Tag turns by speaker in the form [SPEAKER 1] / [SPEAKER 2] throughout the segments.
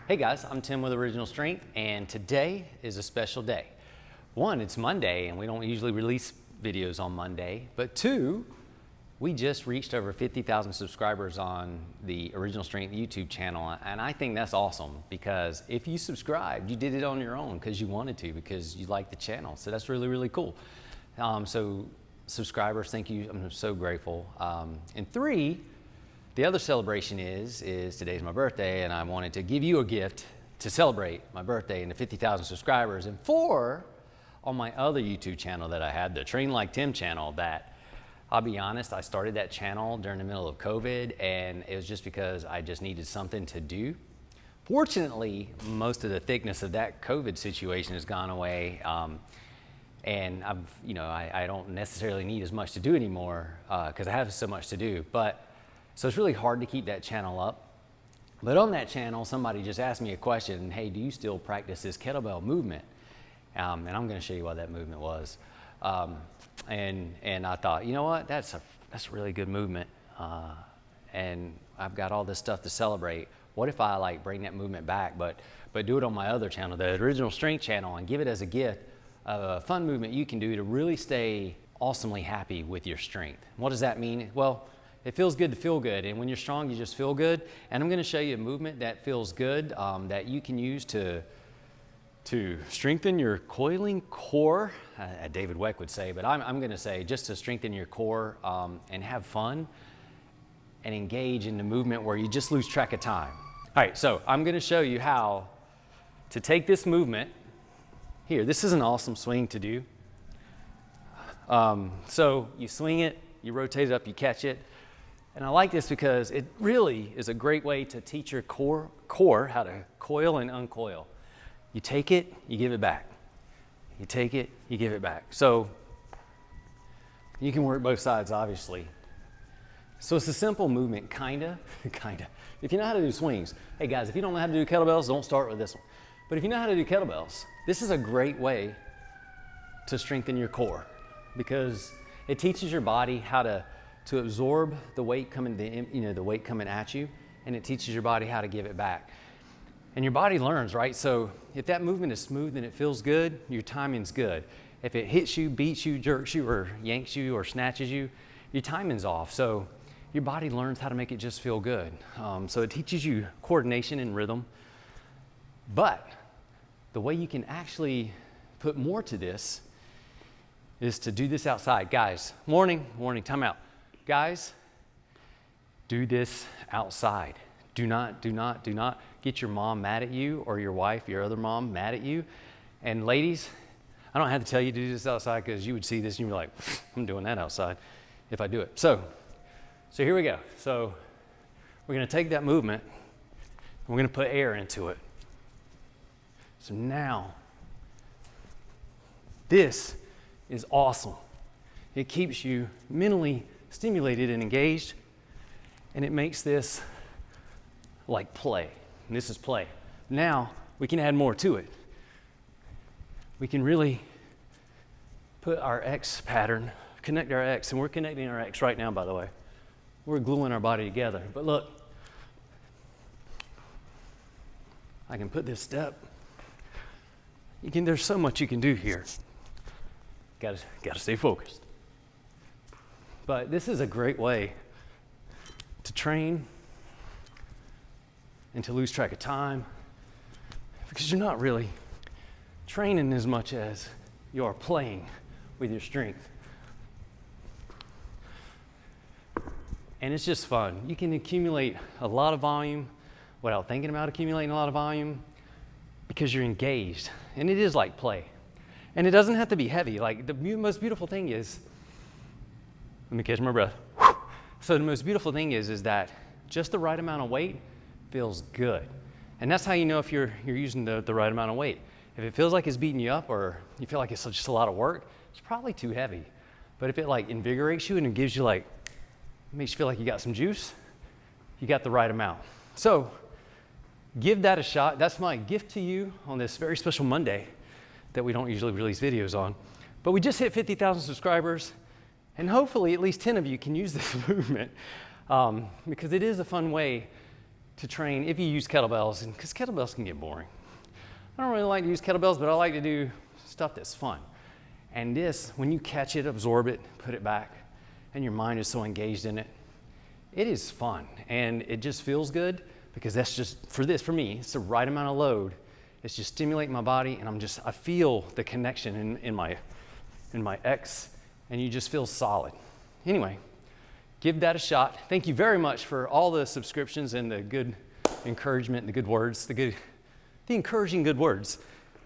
[SPEAKER 1] Hey guys, I'm Tim with Original Strength, and today is a special day. One, it's Monday, and we don't usually release videos on Monday, but two, we just reached over 50,000 subscribers on the Original Strength YouTube channel, and I think that's awesome because if you subscribed, you did it on your own because you wanted to, because you like the channel, so that's really, really cool. So subscribers, thank you, I'm so grateful. And three, the other celebration is today's my birthday, and I wanted to give you a gift to celebrate my birthday and the 50,000 subscribers. And four, on my other YouTube channel that I had, the Train Like Tim channel, that I'll be honest, I started that channel during the middle of COVID, and it was just because I just needed something to do. Fortunately, most of the thickness of that COVID situation has gone away, and I don't necessarily need as much to do anymore because I have so much to do. So it's really hard to keep that channel up. But on that channel, somebody just asked me a question, hey, do you still practice this kettlebell movement? And I'm gonna show you what that movement was. And I thought, you know what, that's a really good movement. And I've got all this stuff to celebrate. What if I bring that movement back, but do it on my other channel, the Original Strength channel, and give it as a gift of a fun movement you can do to really stay awesomely happy with your strength. What does that mean? Well, it feels good to feel good, and when you're strong, you just feel good. And I'm gonna show you a movement that feels good that you can use to strengthen your coiling core, David Weck would say, but I'm gonna say just to strengthen your core and have fun and engage in the movement where you just lose track of time. All right, so I'm gonna show you how to take this movement. Here, this is an awesome swing to do. So you swing it, you rotate it up, you catch it. And I like this because it really is a great way to teach your core how to coil and uncoil. You take it, you give it back. You take it, you give it back. So you can work both sides, obviously. So it's a simple movement, kinda. If you know how to do swings, hey guys, if you don't know how to do kettlebells, don't start with this one. But if you know how to do kettlebells, this is a great way to strengthen your core because it teaches your body how to absorb the weight coming at you, and it teaches your body how to give it back. And your body learns, right? So if that movement is smooth and it feels good, your timing's good. If it hits you, beats you, jerks you, or yanks you, or snatches you, your timing's off. So your body learns how to make it just feel good. So it teaches you coordination and rhythm. But the way you can actually put more to this is to do this outside. Guys, warning, time out. Guys, do this outside. Do not get your mom mad at you or your wife, your other mom, mad at you. And ladies, I don't have to tell you to do this outside because you would see this and you'd be like, I'm doing that outside if I do it. So here we go. So we're gonna take that movement and we're gonna put air into it. So now, this is awesome. It keeps you mentally stimulated and engaged, and it makes this like play. And this is play. Now we can add more to it. We can really put our X pattern, connect our X, and we're connecting our X right now, by the way. We're gluing our body together. But look, I can put this step. There's so much you can do here. Gotta stay focused. But this is a great way to train and to lose track of time because you're not really training as much as you are playing with your strength. And it's just fun. You can accumulate a lot of volume without thinking about accumulating a lot of volume because you're engaged. And it is like play. And it doesn't have to be heavy. Like the most beautiful thing is, let me catch my breath. So the most beautiful thing is that just the right amount of weight feels good. And that's how you know if you're using the right amount of weight. If it feels like it's beating you up or you feel like it's just a lot of work, it's probably too heavy. But if it invigorates you and it gives you makes you feel like you got some juice, you got the right amount. So give that a shot. That's my gift to you on this very special Monday that we don't usually release videos on. But we just hit 50,000 subscribers, and hopefully at least 10 of you can use this movement because it is a fun way to train if you use kettlebells, and because kettlebells can get boring. I don't really like to use kettlebells, but I like to do stuff that's fun. And this, when you catch it, absorb it, put it back, and your mind is so engaged in it, it is fun. And it just feels good because that's just, for me, it's the right amount of load. It's just stimulating my body, and I feel the connection in my X, and you just feel solid. Anyway, give that a shot. Thank you very much for all the subscriptions and the good encouragement and the good words, the encouraging good words.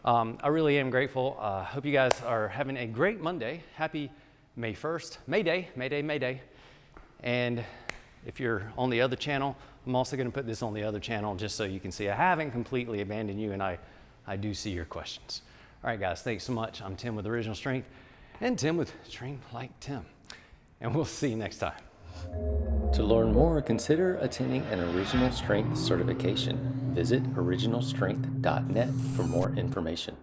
[SPEAKER 1] I really am grateful. Hope you guys are having a great Monday. Happy May 1st, May Day, May Day, May Day. And if you're on the other channel, I'm also going to put this on the other channel just so you can see I haven't completely abandoned you, and I do see your questions. All right, guys, thanks so much. I'm Tim with Original Strength, and Tim with Train Like Tim. And we'll see you next time. To learn more, consider attending an Original Strength certification. Visit originalstrength.net for more information.